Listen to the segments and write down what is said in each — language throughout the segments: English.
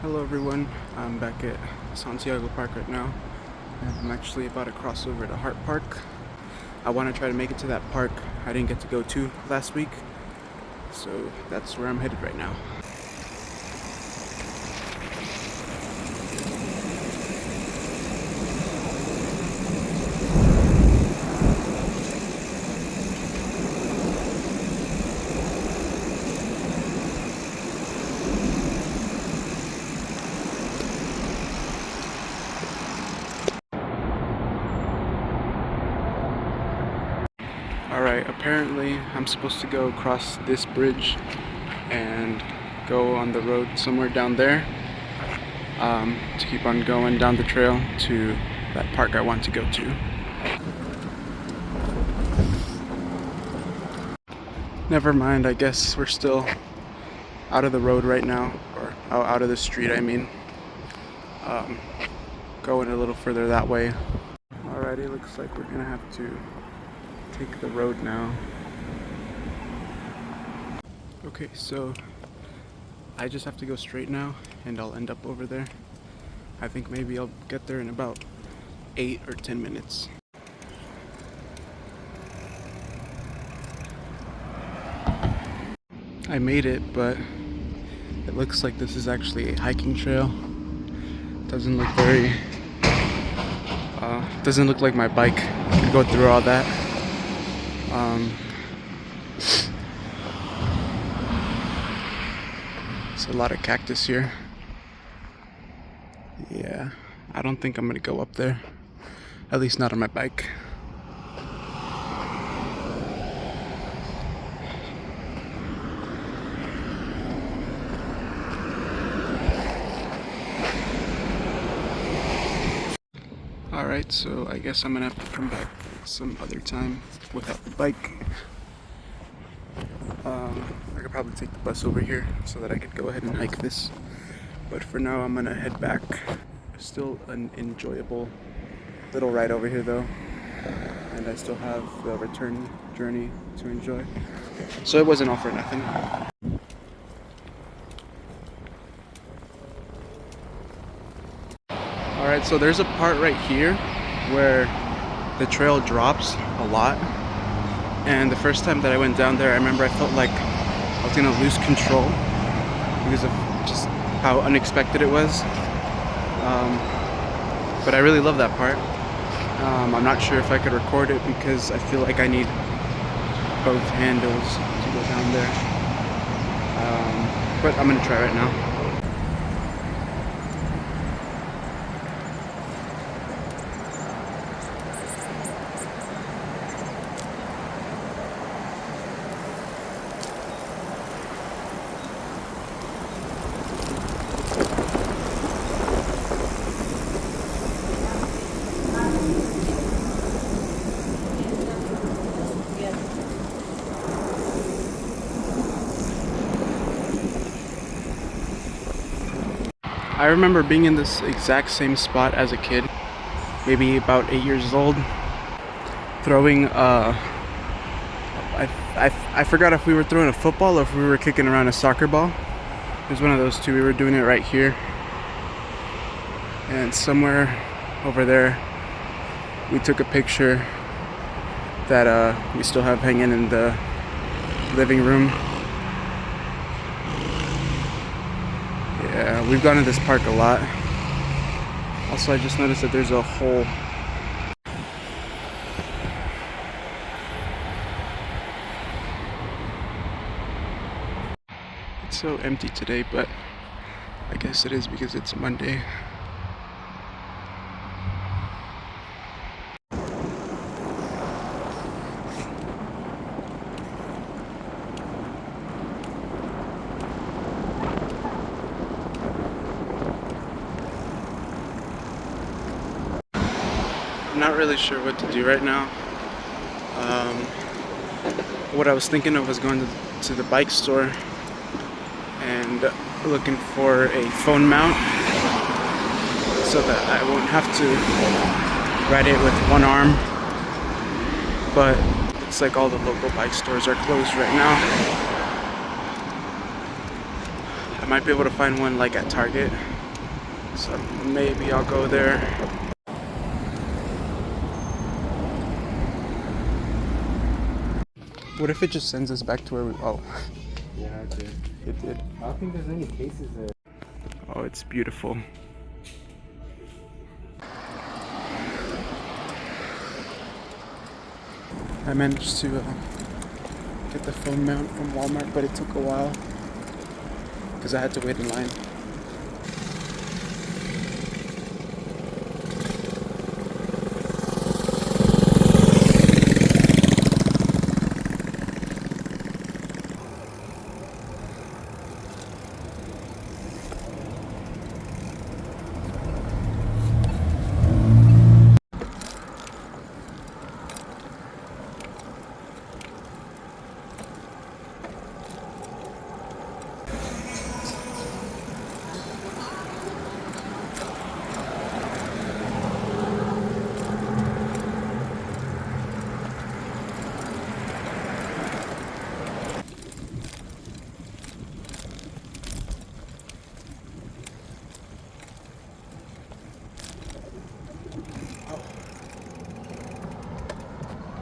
Hello everyone, I'm back at Santiago Park right now, and I'm actually about to cross over to Hart Park. I want to try to make it to that park I didn't get to go to last week, so that's where I'm headed right now. Alright, apparently I'm supposed to go across this bridge and go on the road somewhere down there to keep on going down the trail to that park I want to go to. Never mind, I guess we're still out of the road right now, or out of the street I mean. Going a little further that way. Alrighty, looks like we're gonna have to take the road now. Okay, so I just have to go straight now and I'll end up over there. I think maybe I'll get there in about 8 or 10 minutes. I made it, but it looks like this is actually a hiking trail. Doesn't look very doesn't look like my bike could go through all that. There's a lot of cactus here. Yeah, I don't think I'm gonna go up there. At least not on my bike. Alright, so I guess I'm gonna have to come back some other time without the bike. I could probably take the bus over here so that I could go ahead and hike this. But for now, I'm gonna head back. Still an enjoyable little ride over here though. And I still have the return journey to enjoy. So it wasn't all for nothing. Alright, so there's a part right here where the trail drops a lot. And the first time that I went down there, I remember I felt like I was gonna lose control because of just how unexpected it was. But I really love that part. I'm not sure if I could record it because I feel like I need both handles to go down there. But I'm gonna try right now. I remember being in this exact same spot as a kid, maybe about 8 years old, throwing I forgot if we were throwing a football or if we were kicking around a soccer ball. It was one of those two. We were doing it right here. And somewhere over there we took a picture that we still have hanging in the living room. Yeah, we've gone to this park a lot. Also, I just noticed that there's a hole. It's so empty today, but I guess it is because it's Monday. I'm not really sure what to do right now. What I was thinking of was going to the bike store and looking for a phone mount so that I won't have to ride it with one arm. But it's like all the local bike stores are closed right now. I might be able to find one like at Target. So maybe I'll go there. What if it just sends us back to where we... Oh. Yeah, it did. It did. I don't think there's any cases there. Oh, it's beautiful. I managed to get the phone mount from Walmart, but it took a while because I had to wait in line.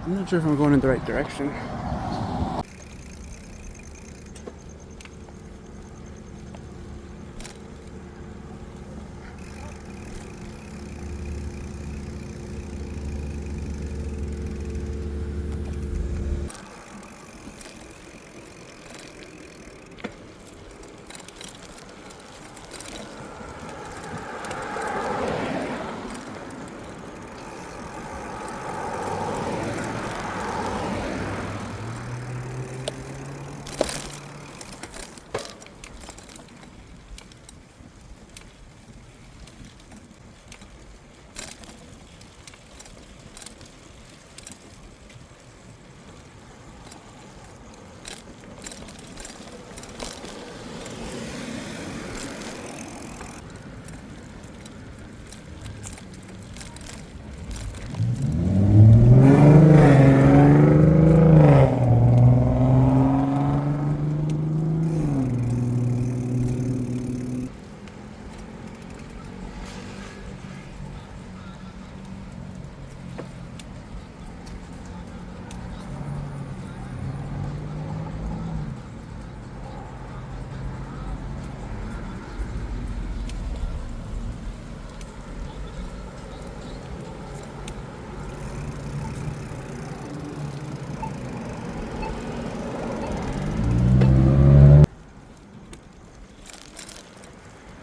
I'm not sure if I'm going in the right direction.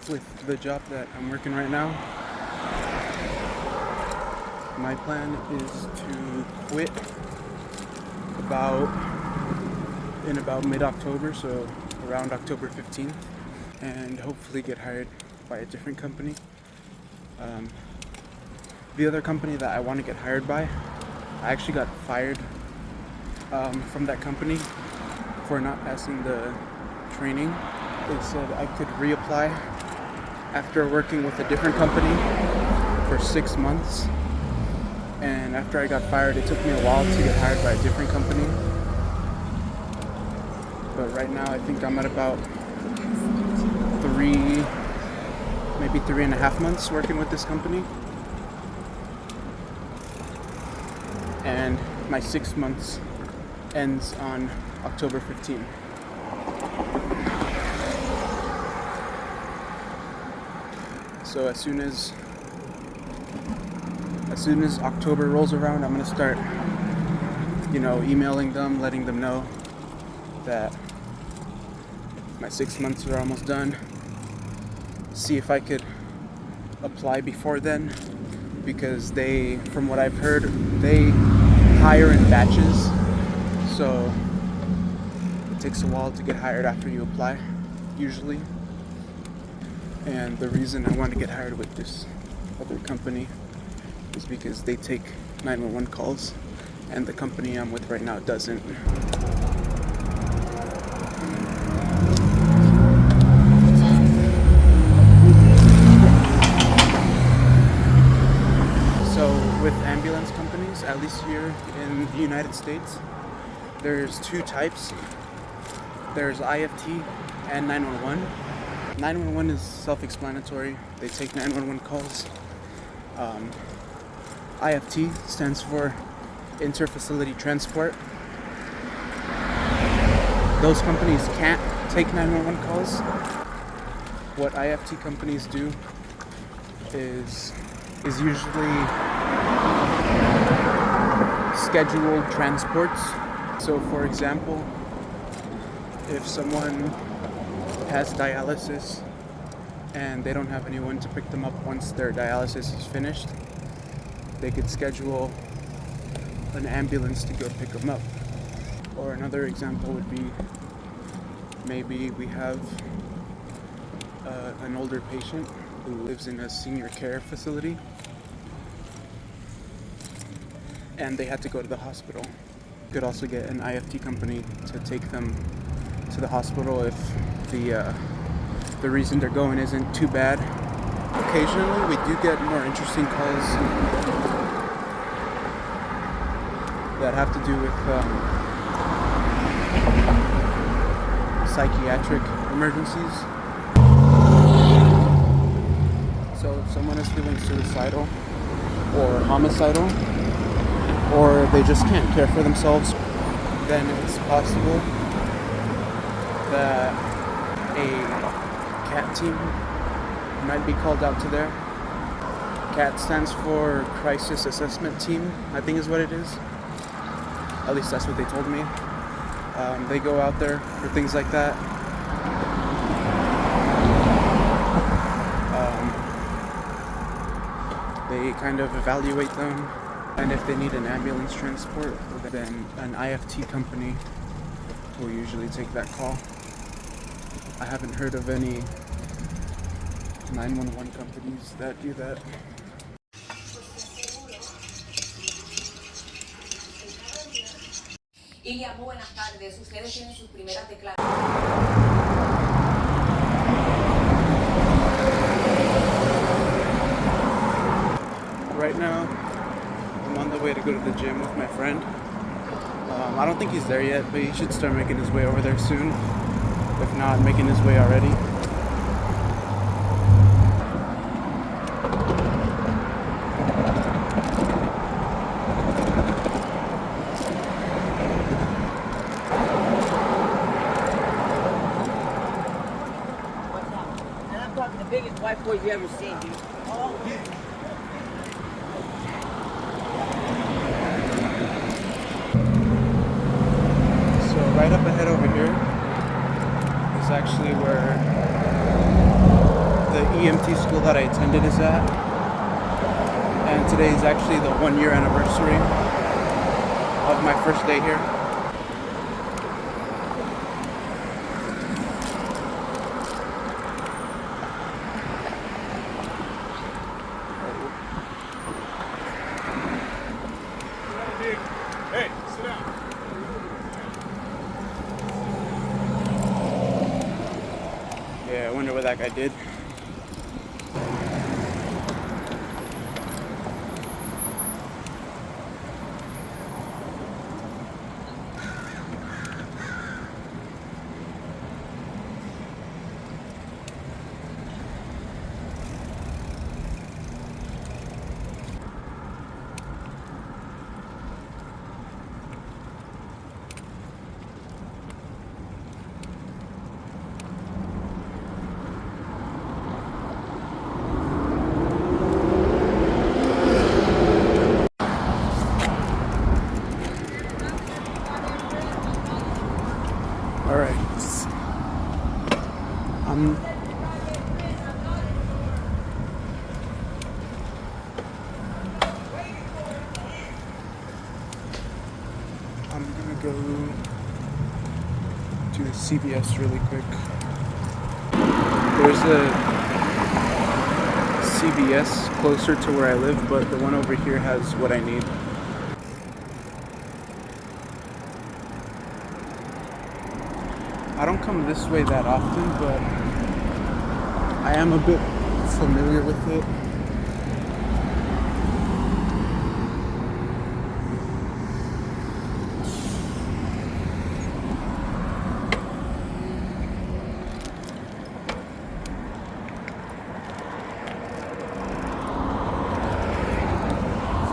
With the job that I'm working right now, my plan is to quit in about mid-October, so around October 15th, and hopefully get hired by a different company. The other company that I want to get hired by, I actually got fired from that company for not passing the training. They said I could reapply after working with a different company for 6 months. And after I got fired, it took me a while to get hired by a different company. But right now, I think I'm at about maybe 3.5 months working with this company. And my 6 months ends on October 15th. So as soon as October rolls around, I'm gonna start, emailing them, letting them know that my 6 months are almost done. See if I could apply before then, because from what I've heard, they hire in batches, so it takes a while to get hired after you apply, usually. And the reason I want to get hired with this other company is because they take 911 calls, and the company I'm with right now doesn't. So with ambulance companies, at least here in the United States, there's two types. There's IFT and 911. 911 is self-explanatory. They take 911 calls. IFT stands for Inter-Facility Transport. Those companies can't take 911 calls. What IFT companies do is usually scheduled transports. So for example, if someone has dialysis and they don't have anyone to pick them up once their dialysis is finished, they could schedule an ambulance to go pick them up. Or another example would be, maybe we have an older patient who lives in a senior care facility and they had to go to the hospital. You could also get an IFT company to take them to the hospital if the reason they're going isn't too bad. Occasionally we do get more interesting calls that have to do with psychiatric emergencies. So if someone is feeling suicidal or homicidal, or they just can't care for themselves, then it's possible that a CAT team might be called out to there. CAT stands for Crisis Assessment Team, I think is what it is. At least that's what they told me. They go out there for things like that. They kind of evaluate them, and if they need an ambulance transport, then an IFT company will usually take that call. I haven't heard of any 911 companies that do that. Ilia, muy buenas tardes. Ustedes tienen sus primeras declaraciones. Right now, I'm on the way to go to the gym with my friend. I don't think he's there yet, but he should start making his way over there soon. If not, making his way already. The biggest white boys you ever seen, dude. So right up ahead over here is actually where the EMT school that I attended is at. And today is actually the 1-year anniversary of my first day here. Hey, sit down. Yeah, I wonder what that guy did. Alright. I'm gonna go to the CVS really quick. There's a CVS closer to where I live, but the one over here has what I need. I don't come this way that often, but I am a bit familiar with it.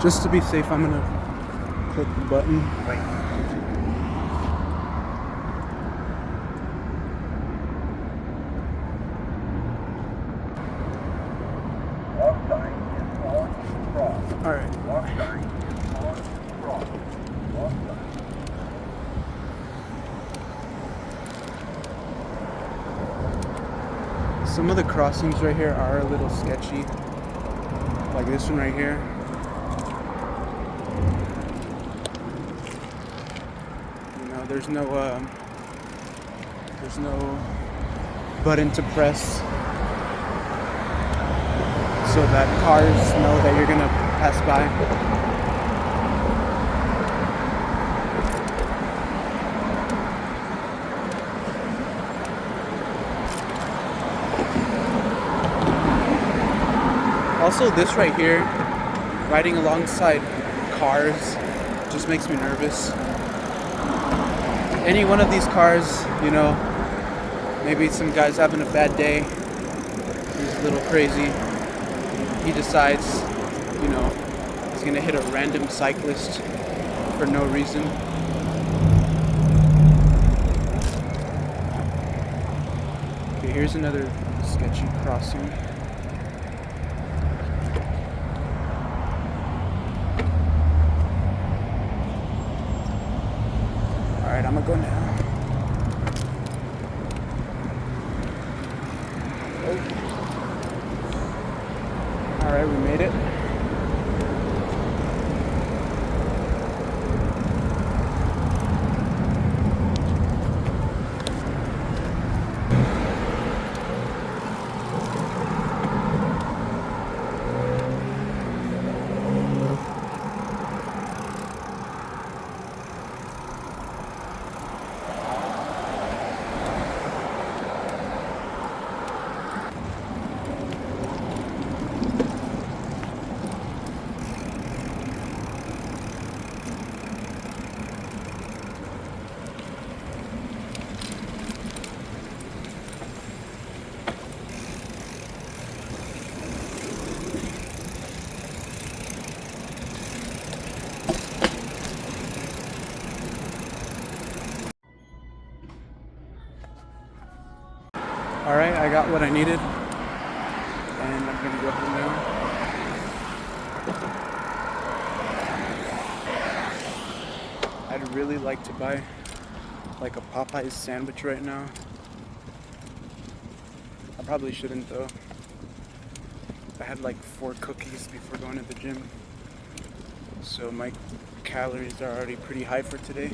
Just to be safe, I'm gonna click the button. Alright. Some of the crossings right here are a little sketchy. Like this one right here. You know, there's no button to press so that cars know that you're gonna pass by. Also, this right here, riding alongside cars, just makes me nervous. Any one of these cars, you know, maybe some guy's having a bad day, he's a little crazy, he decides, you know, he's gonna hit a random cyclist for no reason. Okay, here's another sketchy crossing. Alright, I'm gonna go now. Alright, we made it. Alright, I got what I needed, and I'm gonna go home now. I'd really like to buy like a Popeyes sandwich right now. I probably shouldn't though. I had like 4 cookies before going to the gym, so my calories are already pretty high for today.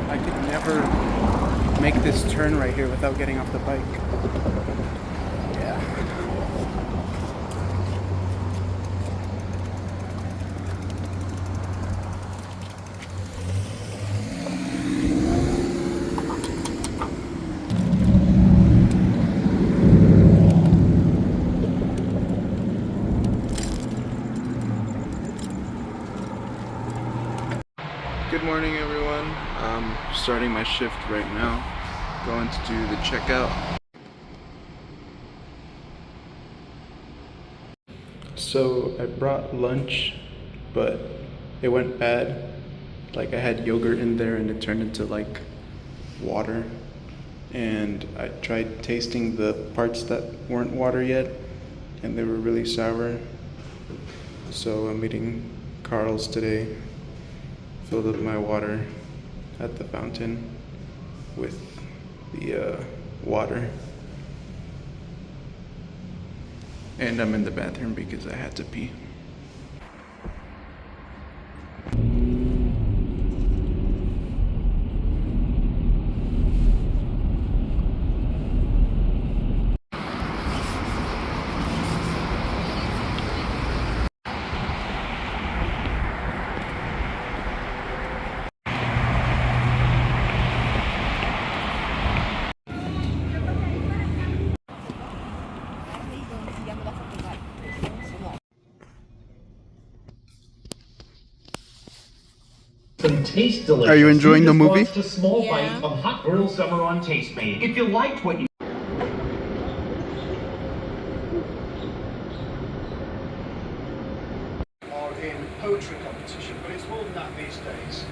I could never make this turn right here without getting off the bike. Yeah. Good morning, everyone. I'm starting my shift right now. Going to do the checkout. So I brought lunch, but it went bad. Like I had yogurt in there and it turned into like water. And I tried tasting the parts that weren't water yet, and they were really sour. So I'm eating Carl's today. Filled up my water at the fountain with the water. And I'm in the bathroom because I had to pee. Taste delicious. Are you enjoying the movie? Just a small bite of hot grilled summer on Taste Made. If you liked what you are in poetry competition, but it's more than that these days.